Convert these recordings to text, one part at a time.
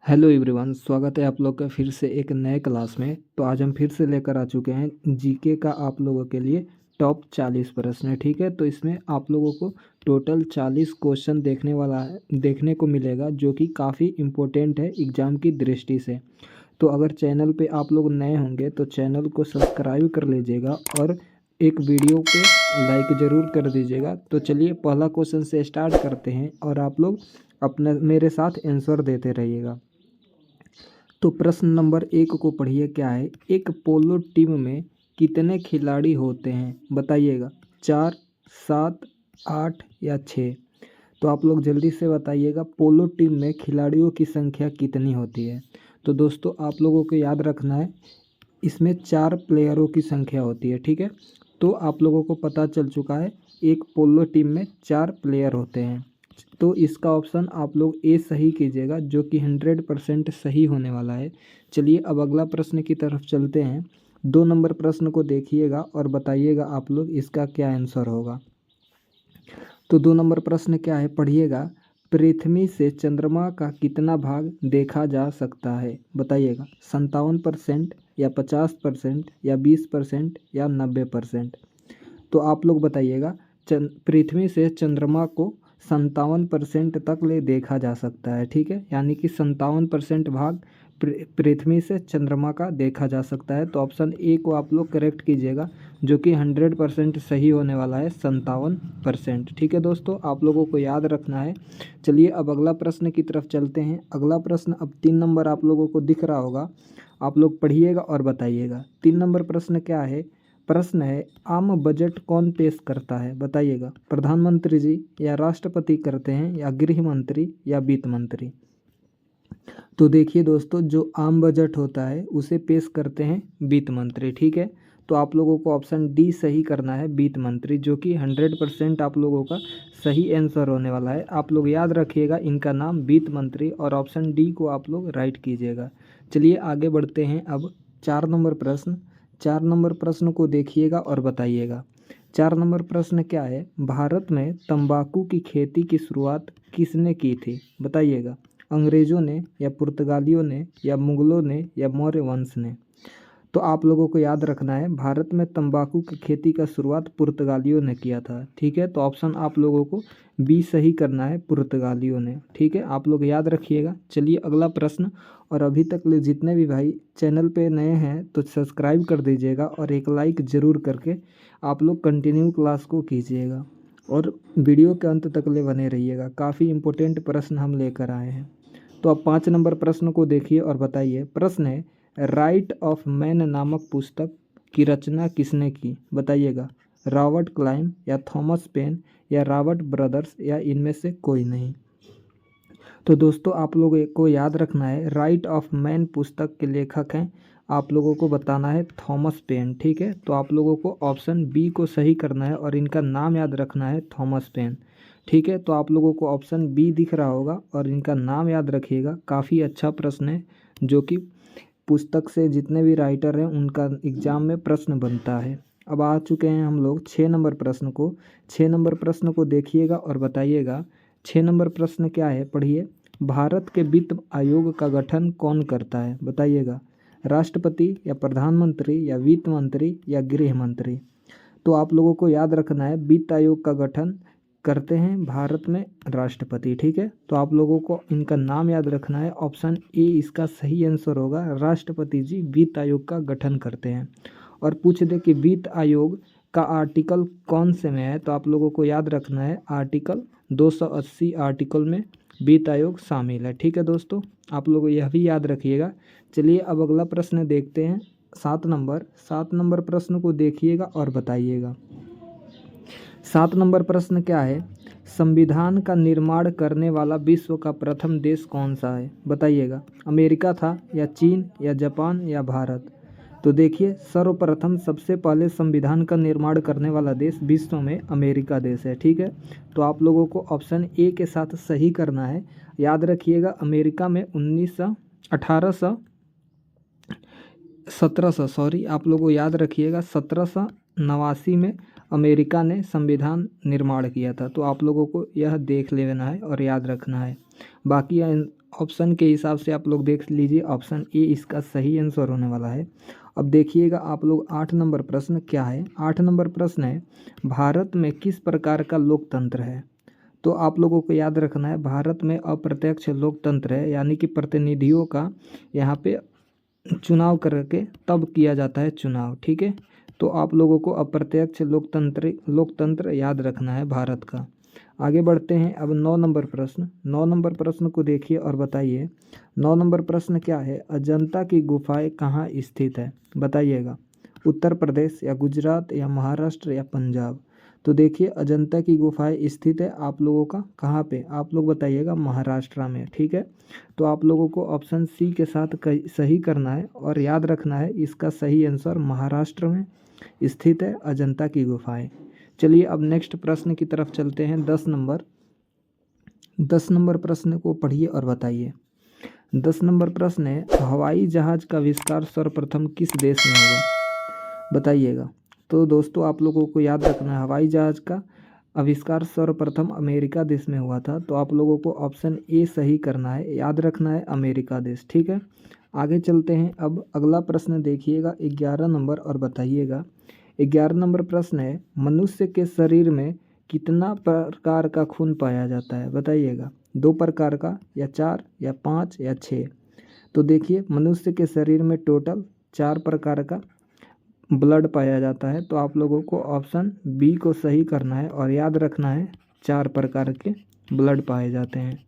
Hello everyone, स्वागत है आप लोग का फिर से एक नए क्लास में। तो आज हम फिर से लेकर आ चुके हैं जीके का आप लोगों के लिए टॉप 40 प्रश्न। ठीक है, तो इसमें आप लोगों को टोटल 40 क्वेश्चन देखने को मिलेगा, जो कि काफ़ी इम्पोर्टेंट है एग्ज़ाम की दृष्टि से। तो अगर चैनल पे आप लोग नए होंगे तो चैनल को सब्सक्राइब कर लीजिएगा और एक वीडियो पे लाइक ज़रूर कर दीजिएगा। तो चलिए पहला क्वेश्चन से स्टार्ट करते हैं और आप लोग अपना मेरे साथ आंसर देते रहिएगा। तो प्रश्न नंबर 1 को पढ़िए, क्या है? एक पोलो टीम में कितने खिलाड़ी होते हैं बताइएगा? 4, 7, 8 या 6? तो आप लोग जल्दी से बताइएगा, पोलो टीम में खिलाड़ियों की संख्या कितनी होती है? तो दोस्तों आप लोगों को याद रखना है, इसमें 4 प्लेयरों की संख्या होती है। ठीक है, तो आप लोगों को पता चल चुका है एक पोलो टीम में 4 प्लेयर होते हैं। तो इसका ऑप्शन आप लोग ए सही कीजिएगा, जो कि 100% सही होने वाला है। चलिए अब अगला प्रश्न की तरफ चलते हैं। 2 नंबर प्रश्न को देखिएगा और बताइएगा आप लोग इसका क्या आंसर होगा। तो 2 नंबर प्रश्न क्या है, पढ़िएगा। पृथ्वी से चंद्रमा का कितना भाग देखा जा सकता है बताइएगा? 57% या 50% या 20% या 90%? तो आप लोग बताइएगा, पृथ्वी से चंद्रमा को 57% तक ले देखा जा सकता है। ठीक है, यानी कि 57% भाग पृथ्वी से चंद्रमा का देखा जा सकता है। तो ऑप्शन ए को आप लोग करेक्ट कीजिएगा, जो कि 100% सही होने वाला है, 57%। ठीक है दोस्तों, आप लोगों को याद रखना है। चलिए अब अगला प्रश्न की तरफ चलते हैं। अगला प्रश्न अब 3 नंबर आप लोगों को दिख रहा होगा, आप लोग पढ़िएगा और बताइएगा। 3 नंबर प्रश्न क्या है? प्रश्न है, आम बजट कौन पेश करता है बताइएगा? प्रधानमंत्री जी या राष्ट्रपति करते हैं या गृह मंत्री या वित्त मंत्री? तो देखिए दोस्तों, जो आम बजट होता है उसे पेश करते हैं वित्त मंत्री। ठीक है, तो आप लोगों को ऑप्शन डी सही करना है, वित्त मंत्री, जो कि 100% आप लोगों का सही आंसर होने वाला है। आप लोग याद रखिएगा इनका नाम, वित्त मंत्री, और ऑप्शन डी को आप लोग राइट कीजिएगा। चलिए आगे बढ़ते हैं। अब 4 नंबर प्रश्न। 4 नंबर प्रश्न को देखिएगा और बताइएगा। 4 नंबर प्रश्न क्या है? भारत में तंबाकू की खेती की शुरुआत किसने की थी बताइएगा? अंग्रेज़ों ने या पुर्तगालियों ने या मुग़लों ने या मौर्य वंश ने? तो आप लोगों को याद रखना है, भारत में तंबाकू की खेती का शुरुआत पुर्तगालियों ने किया था। ठीक है, तो ऑप्शन आप लोगों को बी सही करना है, पुर्तगालियों ने। ठीक है, आप लोग याद रखिएगा। चलिए अगला प्रश्न। और अभी तक ले जितने भी भाई चैनल पे नए हैं तो सब्सक्राइब कर दीजिएगा और एक लाइक ज़रूर करके आप लोग कंटिन्यू क्लास को कीजिएगा और वीडियो के अंत तक ले बने रहिएगा। काफ़ी इंपॉर्टेंट प्रश्न हम लेकर आए हैं। तो अब 5 नंबर प्रश्न को देखिए और बताइए। प्रश्न है, राइट ऑफ मैन नामक पुस्तक की रचना किसने की बताइएगा? रॉबर्ट क्लाइव या थॉमस पेन या रॉबर्ट ब्रदर्स या इनमें से कोई नहीं? तो दोस्तों आप लोगों को याद रखना है, राइट ऑफ मैन पुस्तक के लेखक हैं, आप लोगों को बताना है थॉमस पेन। ठीक है, तो आप लोगों को ऑप्शन बी को सही करना है और इनका नाम याद रखना है, थॉमस पेन। ठीक है, तो आप लोगों को ऑप्शन बी दिख रहा होगा और इनका नाम याद रखिएगा। काफ़ी अच्छा प्रश्न है, जो कि पुस्तक से जितने भी राइटर हैं उनका एग्ज़ाम में प्रश्न बनता है। अब आ चुके हैं हम लोग 6 नंबर प्रश्न को। 6 नंबर प्रश्न को देखिएगा और बताइएगा। 6 नंबर प्रश्न क्या है, पढ़िए। भारत के वित्त आयोग का गठन कौन करता है बताइएगा? राष्ट्रपति या प्रधानमंत्री या वित्त मंत्री या गृह मंत्री? तो आप लोगों को याद रखना है, वित्त आयोग का गठन करते हैं भारत में राष्ट्रपति। ठीक है, तो आप लोगों को इनका नाम याद रखना है। ऑप्शन ए इसका सही आंसर होगा, राष्ट्रपति जी वित्त आयोग का गठन करते हैं। और पूछ दे कि वित्त आयोग का आर्टिकल कौन से में है, तो आप लोगों को याद रखना है आर्टिकल 280 आर्टिकल में वित्त आयोग शामिल है। ठीक है दोस्तों, आप लोग यह भी याद रखिएगा। चलिए अब अगला प्रश्न देखते हैं, 7 नंबर। 7 नंबर प्रश्न को देखिएगा और बताइएगा। 7 नंबर प्रश्न क्या है? संविधान का निर्माण करने वाला विश्व का प्रथम देश कौन सा है बताइएगा? अमेरिका था या चीन या जापान या भारत? तो देखिए, सर्वप्रथम सबसे पहले संविधान का निर्माण करने वाला देश विश्व में अमेरिका देश है। ठीक है, तो आप लोगों को ऑप्शन ए के साथ सही करना है। याद रखिएगा, अमेरिका में आप लोगों को याद रखिएगा 1789 में अमेरिका ने संविधान निर्माण किया था। तो आप लोगों को यह देख लेना है और याद रखना है। बाकी ऑप्शन के हिसाब से आप लोग देख लीजिए, ऑप्शन ए इसका सही आंसर होने वाला है। अब देखिएगा आप लोग 8 नंबर प्रश्न क्या है। 8 नंबर प्रश्न है, भारत में किस प्रकार का लोकतंत्र है। तो आप लोगों को याद रखना है, भारत में अप्रत्यक्ष लोकतंत्र है, यानी कि प्रतिनिधियों का यहाँ पे चुनाव करके तब किया जाता है चुनाव, ठीक है। तो आप लोगों को अप्रत्यक्ष लोकतंत्र याद रखना है भारत का। आगे बढ़ते हैं अब 9 नंबर प्रश्न। 9 नंबर प्रश्न को देखिए और बताइए। 9 नंबर प्रश्न क्या है, अजंता की गुफाएं कहाँ स्थित है, बताइएगा। उत्तर प्रदेश या गुजरात या महाराष्ट्र या पंजाब। तो देखिए अजंता की गुफाएं स्थित है आप लोगों का कहाँ पे, आप लोग बताइएगा महाराष्ट्र में, ठीक है। तो आप लोगों को ऑप्शन सी के साथ सही करना है और याद रखना है इसका सही आंसर महाराष्ट्र में स्थित है अजंता की गुफाएं। चलिए अब नेक्स्ट प्रश्न की तरफ चलते हैं। 10 नंबर 10 नंबर प्रश्न को पढ़िए और बताइए। 10 नंबर प्रश्न है, हवाई जहाज का आविष्कार सर्वप्रथम किस देश में हुआ, बताइएगा। तो दोस्तों आप लोगों को याद रखना है, हवाई जहाज का आविष्कार सर्वप्रथम अमेरिका देश में हुआ था। तो आप लोगों को ऑप्शन ए सही करना है, याद रखना है अमेरिका देश, ठीक है। आगे चलते हैं। अब अगला प्रश्न देखिएगा 11 नंबर और बताइएगा। 11 नंबर प्रश्न है, मनुष्य के शरीर में कितना प्रकार का खून पाया जाता है, बताइएगा। 2 प्रकार का या 4 या 5 या 6। तो देखिए मनुष्य के शरीर में टोटल 4 प्रकार का ब्लड पाया जाता है। तो आप लोगों को ऑप्शन बी को सही करना है और याद रखना है 4 प्रकार के ब्लड पाए जाते हैं।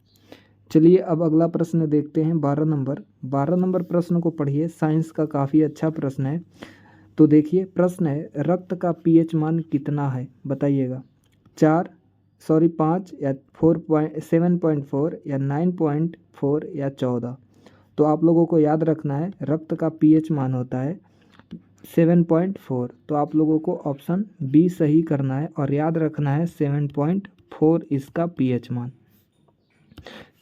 चलिए अब अगला प्रश्न देखते हैं 12 नंबर। 12 नंबर प्रश्न को पढ़िए, साइंस का काफ़ी अच्छा प्रश्न है। तो देखिए प्रश्न है, रक्त का पीएच मान कितना है, बताइएगा। 5 या 7.4 या 9.4 या 14। तो आप लोगों को याद रखना है रक्त का पीएच मान होता है 7.4। तो आप लोगों को ऑप्शन बी सही करना है और याद रखना है 7.4 इसका पीएच मान।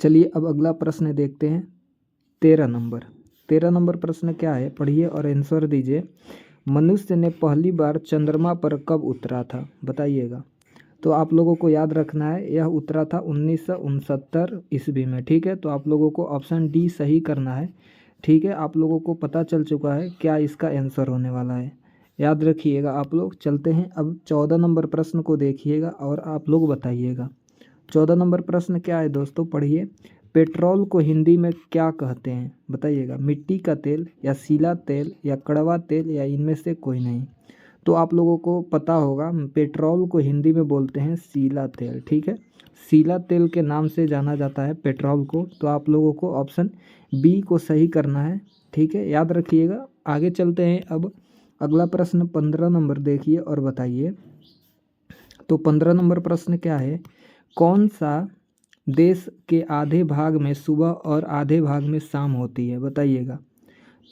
चलिए अब अगला प्रश्न देखते हैं 13 नंबर। 13 नंबर प्रश्न क्या है, पढ़िए और आंसर दीजिए। मनुष्य ने पहली बार चंद्रमा पर कब उतरा था, बताइएगा। तो आप लोगों को याद रखना है यह उतरा था 1969 ईस्वी में, ठीक है। तो आप लोगों को ऑप्शन डी सही करना है, ठीक है। आप लोगों को पता चल चुका है क्या इसका आंसर होने वाला है, याद रखिएगा आप लोग। चलते हैं अब 14 नंबर प्रश्न को देखिएगा और आप लोग बताइएगा। 14 नंबर प्रश्न क्या है दोस्तों, पढ़िए। पेट्रोल को हिंदी में क्या कहते हैं, बताइएगा। मिट्टी का तेल या सीला तेल या कड़वा तेल या इनमें से कोई नहीं। तो आप लोगों को पता होगा पेट्रोल को हिंदी में बोलते हैं सीला तेल, ठीक है। सीला तेल के नाम से जाना जाता है पेट्रोल को। तो आप लोगों को ऑप्शन बी को सही करना है, ठीक है, याद रखिएगा। आगे चलते हैं अब अगला प्रश्न 15 नंबर देखिए और बताइए। तो 15 नंबर प्रश्न क्या है, कौन सा देश के आधे भाग में सुबह और आधे भाग में शाम होती है, बताइएगा।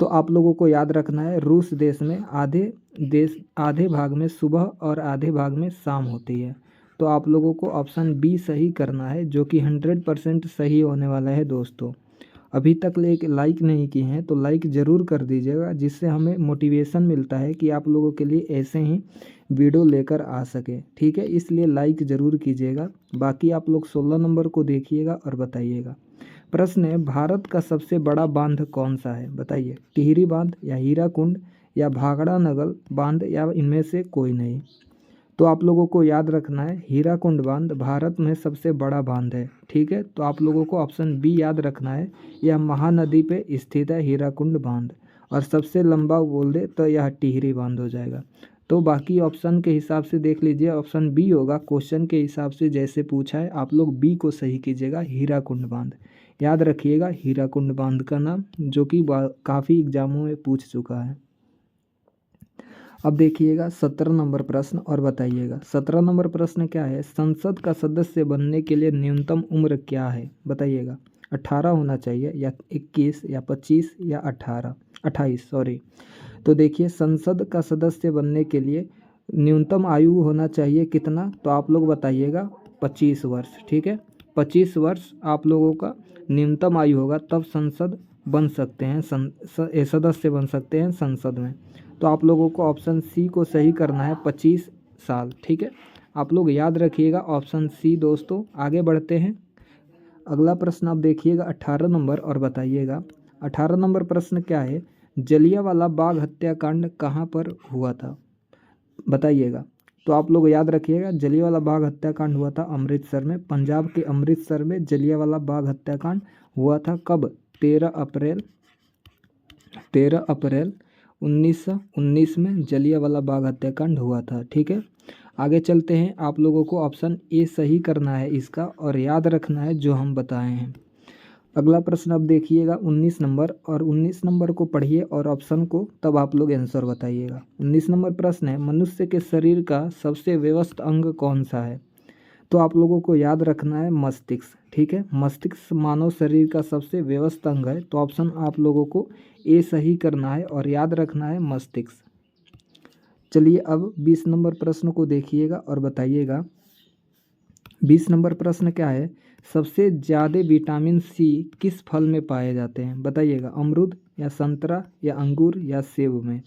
तो आप लोगों को याद रखना है रूस देश में आधे भाग में सुबह और आधे भाग में शाम होती है। तो आप लोगों को ऑप्शन बी सही करना है, जो कि 100% सही होने वाला है दोस्तों। अभी तक लाइक नहीं किए हैं तो लाइक ज़रूर कर दीजिएगा, जिससे हमें मोटिवेशन मिलता है कि आप लोगों के लिए ऐसे ही वीडियो लेकर आ सके, ठीक है। इसलिए लाइक ज़रूर कीजिएगा। बाकी आप लोग 16 नंबर को देखिएगा और बताइएगा। प्रश्न है, भारत का सबसे बड़ा बांध कौन सा है, बताइए। टिहरी बांध या हीराकुंड या भाखड़ा नगर बांध या इनमें से कोई नहीं। तो आप लोगों को याद रखना है हीराकुंड बांध भारत में सबसे बड़ा बांध है, ठीक है। तो आप लोगों को ऑप्शन बी याद रखना है, यह महानदी पे स्थित है हीराकुंड बांध। और सबसे लंबा बोल दे तो यह टिहरी बांध हो जाएगा। तो बाकी ऑप्शन के हिसाब से देख लीजिए, ऑप्शन बी होगा। क्वेश्चन के हिसाब से जैसे पूछा है आप लोग बी को सही कीजिएगा, हीराकुंड बांध। याद रखिएगा हीराकुंड बांध का नाम, जो कि काफ़ी एग्जामों में पूछ चुका है। अब देखिएगा 17 नंबर प्रश्न और बताइएगा। 17 नंबर प्रश्न क्या है, संसद का सदस्य बनने के लिए न्यूनतम उम्र क्या है, बताइएगा। 18 होना चाहिए या 21 या 25 या 28 सॉरी। तो देखिए संसद का सदस्य बनने के लिए न्यूनतम आयु होना चाहिए कितना, तो आप लोग बताइएगा 25 वर्ष, ठीक है। 25 वर्ष आप लोगों का न्यूनतम आयु होगा, तब संसद बन सकते हैं, सदस्य बन सकते हैं संसद में। तो आप लोगों को ऑप्शन सी को सही करना है 25 साल, ठीक है। आप लोग याद रखिएगा ऑप्शन सी दोस्तों। आगे बढ़ते हैं अगला प्रश्न आप देखिएगा 18 नंबर और बताइएगा 18 नंबर प्रश्न क्या है, जलियांवाला बाग हत्याकांड कहाँ पर हुआ था, बताइएगा। तो आप लोग याद रखिएगा, जलियांवाला बाग हत्याकांड हुआ था अमृतसर में, पंजाब के अमृतसर में जलियांवाला बाग हत्याकांड हुआ था। कब? 13 अप्रैल 1919 में जलियांवाला बाग हत्याकांड हुआ था। ठीक है, आगे चलते हैं। आप लोगों को ऑप्शन ए सही करना है इसका और याद रखना है जो हम बताए हैं। अगला प्रश्न अब देखिएगा 19 नंबर, और 19 नंबर को पढ़िए और ऑप्शन को तब आप लोग आंसर बताइएगा। 19 नंबर प्रश्न है, मनुष्य के शरीर का सबसे व्यस्त अंग कौन सा है? तो आप लोगों को याद रखना है मस्तिष्क। ठीक है, मस्तिष्क मानव शरीर का सबसे व्यस्त अंग है, तो ऑप्शन आप लोगों को ए सही करना है और याद रखना है मस्तिष्क। चलिए अब 20 नंबर प्रश्न को देखिएगा और बताइएगा। 20 नंबर प्रश्न क्या है, सबसे ज़्यादा विटामिन सी किस फल में पाए जाते हैं, बताइएगा। अमरूद या संतरा या अंगूर या सेब में?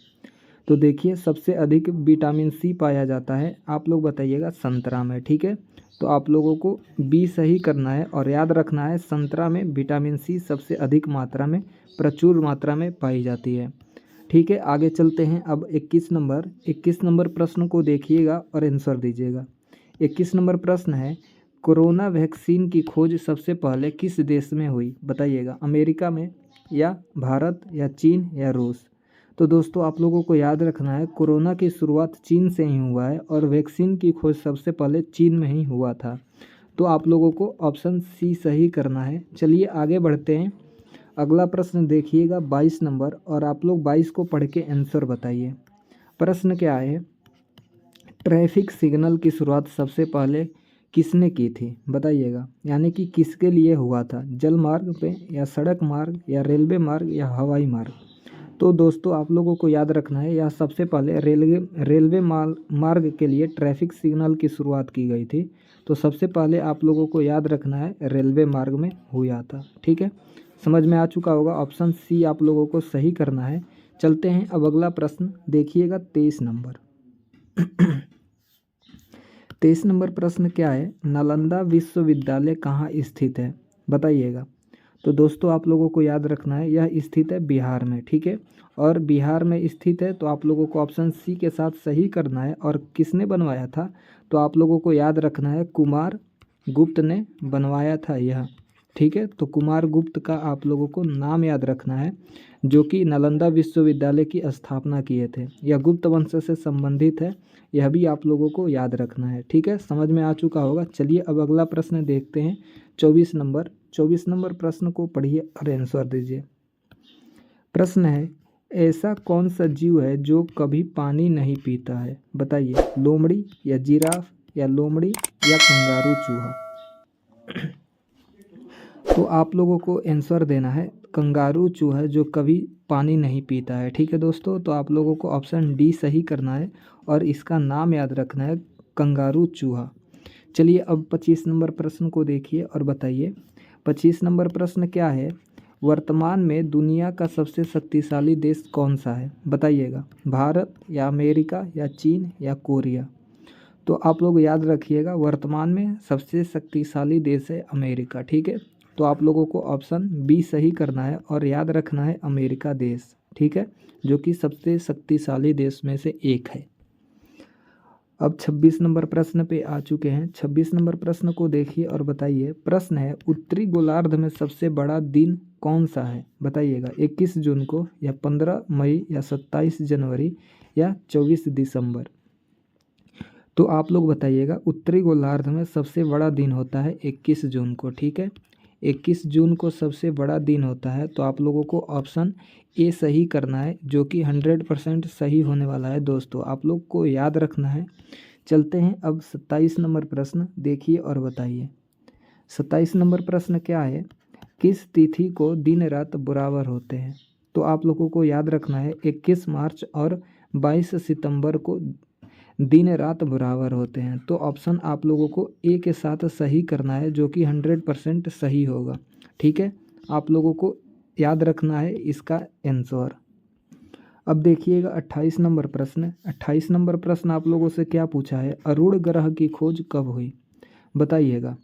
तो देखिए सबसे अधिक विटामिन सी पाया जाता है, आप लोग बताइएगा संतरा में। ठीक है, तो आप लोगों को बी सही करना है और याद रखना है संतरा में विटामिन सी सबसे अधिक मात्रा में, प्रचुर मात्रा में पाई जाती है। ठीक है, आगे चलते हैं। अब 21 नंबर प्रश्न को देखिएगा और आंसर दीजिएगा। 21 नंबर प्रश्न है, कोरोना वैक्सीन की खोज सबसे पहले किस देश में हुई, बताइएगा। अमेरिका में या भारत या चीन या रूस? तो दोस्तों आप लोगों को याद रखना है कोरोना की शुरुआत चीन से ही हुआ है और वैक्सीन की खोज सबसे पहले चीन में ही हुआ था, तो आप लोगों को ऑप्शन सी सही करना है। चलिए आगे बढ़ते हैं। अगला प्रश्न देखिएगा 22 नंबर, और आप लोग 22 को पढ़ के आंसर बताइए। प्रश्न क्या है, ट्रैफिक सिग्नल की शुरुआत सबसे पहले किसने की थी, बताइएगा। यानी कि किसके लिए हुआ था, जल मार्ग पे या सड़क मार्ग या रेलवे मार्ग या हवाई मार्ग? तो दोस्तों आप लोगों को याद रखना है यह सबसे पहले रेलवे मार्ग के लिए ट्रैफिक सिग्नल की शुरुआत की गई थी, तो सबसे पहले आप लोगों को याद रखना है रेलवे मार्ग में हुआ था। ठीक है, समझ में आ चुका होगा, ऑप्शन सी आप लोगों को सही करना है। चलते हैं अब अगला प्रश्न देखिएगा 23 नंबर। 23 नंबर प्रश्न क्या है, नालंदा विश्वविद्यालय कहाँ स्थित है, बताइएगा। तो दोस्तों आप लोगों को याद रखना है यह स्थित है बिहार में। ठीक है, और बिहार में स्थित है, तो आप लोगों को ऑप्शन सी के साथ सही करना है। और किसने बनवाया था, तो आप लोगों को याद रखना है कुमार गुप्त ने बनवाया था यह। ठीक है, तो कुमार गुप्त का आप लोगों को नाम याद रखना है, जो कि नालंदा विश्वविद्यालय की स्थापना किए थे। यह गुप्त वंश से संबंधित है, यह भी आप लोगों को याद रखना है। ठीक है, समझ में आ चुका होगा। चलिए अब अगला प्रश्न देखते हैं 24 नंबर। 24 नंबर प्रश्न को पढ़िए और आंसर दीजिए। प्रश्न है, ऐसा कौन सा जीव है जो कभी पानी नहीं पीता है, बताइए। लोमड़ी या जिराफ या लोमड़ी या कंगारू चूहा? तो आप लोगों को आंसर देना है कंगारू चूहा जो कभी पानी नहीं पीता है। ठीक है दोस्तों, तो आप लोगों को ऑप्शन डी सही करना है और इसका नाम याद रखना है कंगारू चूहा। चलिए अब 25 नंबर प्रश्न को देखिए और बताइए। 25 नंबर प्रश्न क्या है, वर्तमान में दुनिया का सबसे शक्तिशाली देश कौन सा है, बताइएगा। भारत या अमेरिका या चीन या कोरिया? तो आप लोग याद रखिएगा वर्तमान में सबसे शक्तिशाली देश है अमेरिका। ठीक है, तो आप लोगों को ऑप्शन बी सही करना है और याद रखना है अमेरिका देश। ठीक है, जो कि सबसे शक्तिशाली देश में से एक है। अब 26 नंबर प्रश्न पे आ चुके हैं। 26 नंबर प्रश्न को देखिए और बताइए। प्रश्न है, उत्तरी गोलार्ध में सबसे बड़ा दिन कौन सा है, बताइएगा। 21 जून को या 15 मई या 27 जनवरी या 24 दिसंबर? तो आप लोग बताइएगा उत्तरी गोलार्ध में सबसे बड़ा दिन होता है 21 जून को। ठीक है, 21 जून को सबसे बड़ा दिन होता है, तो आप लोगों को ऑप्शन ए सही करना है, जो कि 100% सही होने वाला है। दोस्तों आप लोग को याद रखना है। चलते हैं अब 27 नंबर प्रश्न देखिए और बताइए। 27 नंबर प्रश्न क्या है, किस तिथि को दिन रात बराबर होते हैं? तो आप लोगों को याद रखना है 21 मार्च और 22 सितंबर को दिन रात बराबर होते हैं, तो ऑप्शन आप लोगों को ए के साथ सही करना है, जो कि 100% सही होगा। ठीक है, आप लोगों को याद रखना है इसका आंसर। अब देखिएगा 28 नंबर प्रश्न। 28 नंबर प्रश्न आप लोगों से क्या पूछा है, अरुण ग्रह की खोज कब हुई, बताइएगा।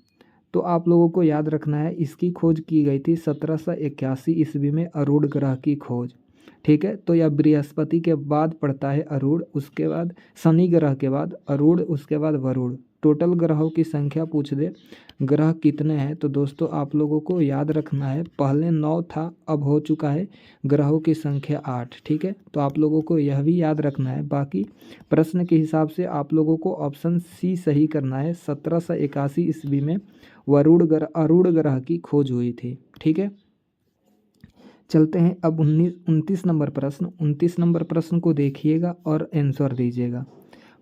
तो आप लोगों को याद रखना है इसकी खोज की गई थी 1781 ईस्वी में, अरूण ग्रह की खोज। ठीक है, तो यह बृहस्पति के बाद पड़ता है अरूण, उसके बाद शनि ग्रह के बाद अरूण, उसके बाद वरुण। टोटल ग्रहों की संख्या पूछ दे ग्रह कितने हैं, तो दोस्तों आप लोगों को याद रखना है पहले 9 था, अब हो चुका है ग्रहों की संख्या 8। ठीक है, तो आप लोगों को यह भी याद रखना है। बाकी प्रश्न के हिसाब से आप लोगों को ऑप्शन सी सही करना है। 1781 ईस्वी में अरूण ग्रह की खोज हुई थी। ठीक है, चलते हैं अब 29 नंबर प्रश्न। 29 नंबर प्रश्न को देखिएगा और आंसर दीजिएगा।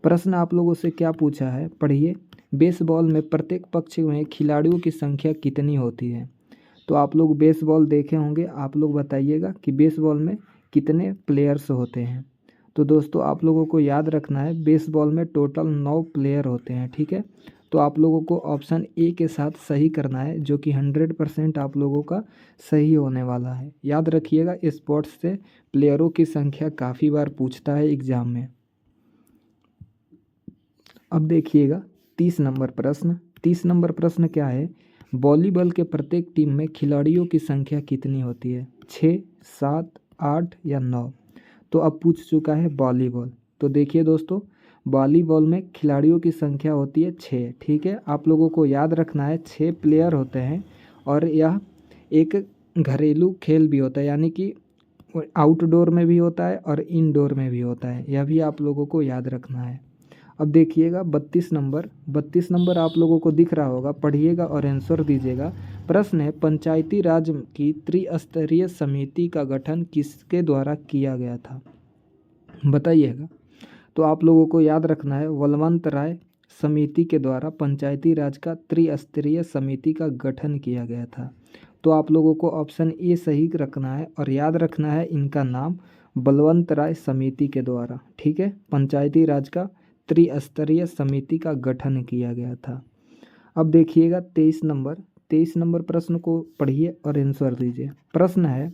प्रश्न आप लोगों से क्या पूछा है, पढ़िए। बेसबॉल में प्रत्येक पक्ष में खिलाड़ियों की संख्या कितनी होती है? तो आप लोग बेसबॉल देखे होंगे, आप लोग बताइएगा कि बेसबॉल में कितने प्लेयर्स होते हैं। तो दोस्तों आप लोगों को याद रखना है बेसबॉल में टोटल 9 प्लेयर होते हैं। ठीक है, तो आप लोगों को ऑप्शन ए के साथ सही करना है, जो कि 100% आप लोगों का सही होने वाला है। याद रखिएगा स्पोर्ट्स से प्लेयरों की संख्या काफ़ी बार पूछता है एग्जाम में। अब देखिएगा 30 नंबर प्रश्न। 30 नंबर प्रश्न क्या है, वॉलीबॉल के प्रत्येक टीम में खिलाड़ियों की संख्या कितनी होती है? 6, 7, 8 या 9? तो अब पूछ चुका है वॉलीबॉल। तो देखिए दोस्तों, वॉलीबॉल में खिलाड़ियों की संख्या होती है 6। ठीक है, आप लोगों को याद रखना है 6 प्लेयर होते हैं, और यह एक घरेलू खेल भी होता है, यानी कि आउटडोर में भी होता है और इनडोर में भी होता है। यह भी आप लोगों को याद रखना है। अब देखिएगा 32 नंबर आप लोगों को दिख रहा होगा, पढ़िएगा और आंसर दीजिएगा। प्रश्न है, पंचायती राज की त्रिस्तरीय समिति का गठन किसके द्वारा किया गया था? बताइएगा। तो आप लोगों को याद रखना है बलवंत राय समिति के द्वारा पंचायती राज का त्रिस्तरीय समिति का गठन किया गया था। तो आप लोगों को ऑप्शन ए सही रखना है, और याद रखना है इनका नाम बलवंत राय समिति के द्वारा। ठीक है, पंचायती राज का त्रिस्तरीय समिति का गठन किया गया था। अब देखिएगा 23 नंबर प्रश्न को पढ़िए और आंसर दीजिए। प्रश्न है,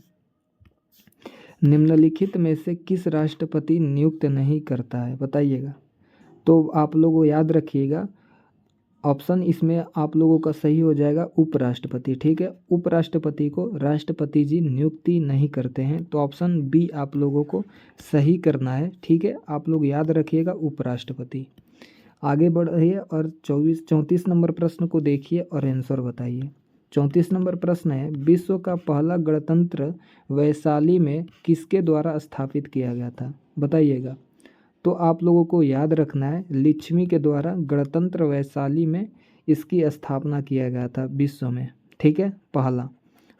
निम्नलिखित में से किस राष्ट्रपति नियुक्त नहीं करता है? बताइएगा। तो आप लोगों याद रखिएगा ऑप्शन इसमें आप लोगों का सही हो जाएगा उपराष्ट्रपति। ठीक है, उपराष्ट्रपति को राष्ट्रपति जी नियुक्ति नहीं करते हैं, तो ऑप्शन बी आप लोगों को सही करना है। ठीक है, आप लोग याद रखिएगा उपराष्ट्रपति। आगे बढ़िए और 34 नंबर प्रश्न को देखिए और आंसर बताइए। 34 नंबर प्रश्न है, विश्व का पहला गणतंत्र वैशाली में किसके द्वारा स्थापित किया गया था? बताइएगा। तो आप लोगों को याद रखना है लक्ष्मी के द्वारा गणतंत्र वैशाली में इसकी स्थापना किया गया था विश्व में। ठीक है, पहला।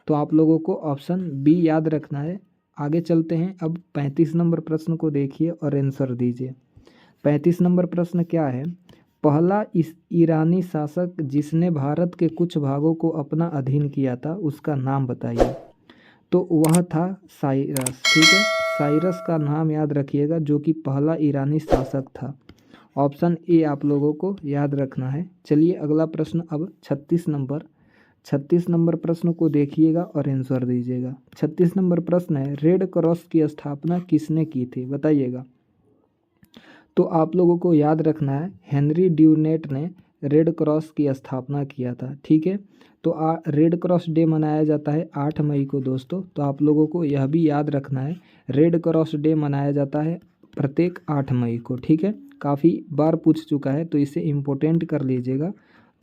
तो आप लोगों को ऑप्शन बी याद रखना है। आगे चलते हैं, अब 35 नंबर प्रश्न को देखिए और आंसर दीजिए। 35 नंबर प्रश्न क्या है, पहला इस ईरानी शासक जिसने भारत के कुछ भागों को अपना अधीन किया था उसका नाम बताइए। तो वह था साइरस। ठीक है, साइरस का नाम याद रखिएगा, जो कि पहला ईरानी शासक था। ऑप्शन ए आप लोगों को याद रखना है। चलिए अगला प्रश्न, अब 36 नंबर प्रश्न को देखिएगा और आंसर दीजिएगा। 36 नंबर प्रश्न है, रेड क्रॉस की स्थापना किसने की थी? बताइएगा। तो आप लोगों को याद रखना है हेनरी ड्यूनेट ने रेड क्रॉस की स्थापना किया था। ठीक है, तो रेड क्रॉस डे मनाया जाता है 8 मई को दोस्तों। तो आप लोगों को यह भी याद रखना है रेड क्रॉस डे मनाया जाता है प्रत्येक 8 मई को। ठीक है, काफ़ी बार पूछ चुका है, तो इसे इम्पोर्टेंट कर लीजिएगा,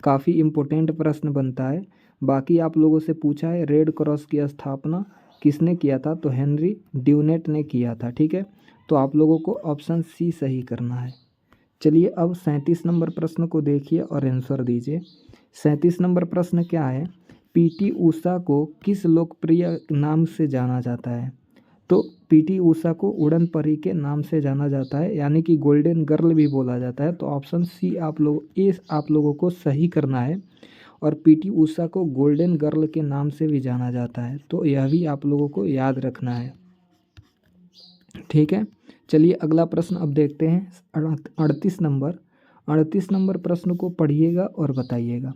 काफ़ी इम्पोर्टेंट प्रश्न बनता है। बाकी आप लोगों से पूछा है रेड क्रॉस की स्थापना किसने किया था? तो हेनरी ड्यूनेट ने किया था। ठीक है, तो आप लोगों को ऑप्शन सी सही करना है। चलिए अब 37 नंबर प्रश्न को देखिए और आंसर दीजिए। 37 नंबर प्रश्न क्या है, पीटी ऊषा को किस लोकप्रिय नाम से जाना जाता है? तो पीटी ऊषा को उड़न परी के नाम से जाना जाता है, यानी कि गोल्डन गर्ल भी बोला जाता है। तो ऑप्शन सी आप लोगों को सही करना है, और पीटी ऊषा को गोल्डन गर्ल के नाम से भी जाना जाता है। तो यह भी आप लोगों को याद रखना है। ठीक है, चलिए अगला प्रश्न अब देखते हैं 38 नंबर प्रश्न को पढ़िएगा और बताइएगा।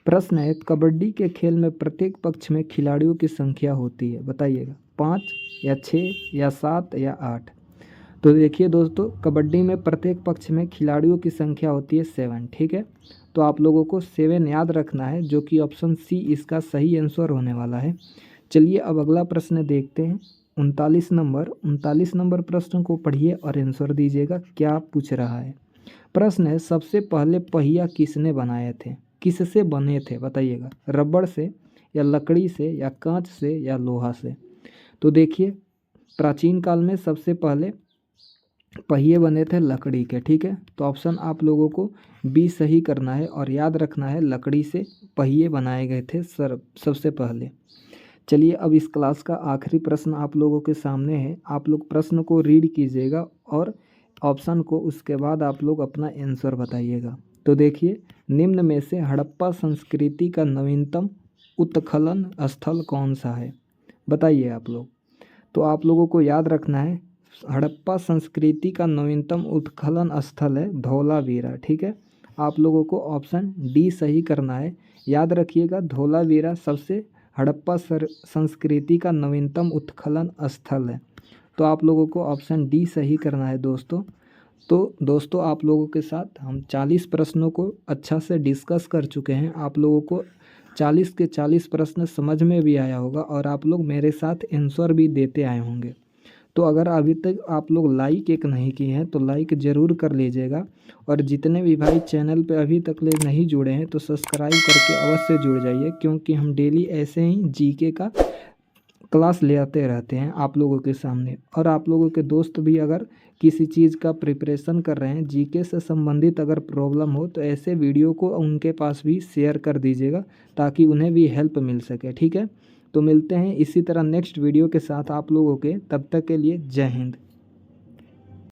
प्रश्न है, कबड्डी के खेल में प्रत्येक पक्ष में खिलाड़ियों की संख्या होती है? बताइएगा। 5 या 6 या 7 या 8? तो देखिए दोस्तों, कबड्डी में प्रत्येक पक्ष में खिलाड़ियों की संख्या होती है 7। ठीक है, तो आप लोगों को 7 याद रखना है, जो कि ऑप्शन सी इसका सही आंसर होने वाला है। चलिए अब अगला प्रश्न देखते हैं। 39 नंबर प्रश्न को पढ़िए और आंसर दीजिएगा क्या पूछ रहा है। प्रश्न है, सबसे पहले पहिया किसने बनाए थे? किससे बने थे बताइएगा, रबड़ से या लकड़ी से या कांच से या लोहा से? तो देखिए, प्राचीन काल में सबसे पहले पहिए बने थे लकड़ी के, ठीक है। तो ऑप्शन आप लोगों को बी सही करना है और याद रखना है लकड़ी से पहिए बनाए गए थे सबसे पहले। चलिए अब इस क्लास का आखिरी प्रश्न आप लोगों के सामने है। आप लोग प्रश्न को रीड कीजिएगा और ऑप्शन को उसके बाद आप लोग अपना आंसर बताइएगा। तो देखिए, निम्न में से हड़प्पा संस्कृति का नवीनतम उत्खनन स्थल कौन सा है? बताइए आप लोग। तो आप लोगों को याद रखना है, हड़प्पा संस्कृति का नवीनतम उत्खनन स्थल है धौलावीरा, ठीक है। आप लोगों को ऑप्शन डी सही करना है। याद रखिएगा, धौलावीरा सबसे हड़प्पा संस्कृति का नवीनतम उत्खनन स्थल है। तो आप लोगों को ऑप्शन डी सही करना है दोस्तों। तो दोस्तों, आप लोगों के साथ हम 40 प्रश्नों को अच्छा से डिस्कस कर चुके हैं। आप लोगों को 40 के 40 प्रश्न समझ में भी आया होगा और आप लोग मेरे साथ आंसर भी देते आए होंगे। तो अगर अभी तक आप लोग लाइक एक नहीं किए हैं तो लाइक ज़रूर कर लीजिएगा, और जितने भी भाई चैनल पे अभी तक ले नहीं जुड़े हैं तो सब्सक्राइब करके अवश्य जुड़ जाइए, क्योंकि हम डेली ऐसे ही जीके का क्लास ले आते रहते हैं आप लोगों के सामने। और आप लोगों के दोस्त भी अगर किसी चीज़ का प्रिपरेशन कर रहे हैं, जीके से संबंधित अगर प्रॉब्लम हो, तो ऐसे वीडियो को उनके पास भी शेयर कर दीजिएगा ताकि उन्हें भी हेल्प मिल सके, ठीक है। तो मिलते हैं इसी तरह नेक्स्ट वीडियो के साथ आप लोगों के, तब तक के लिए जय हिंद।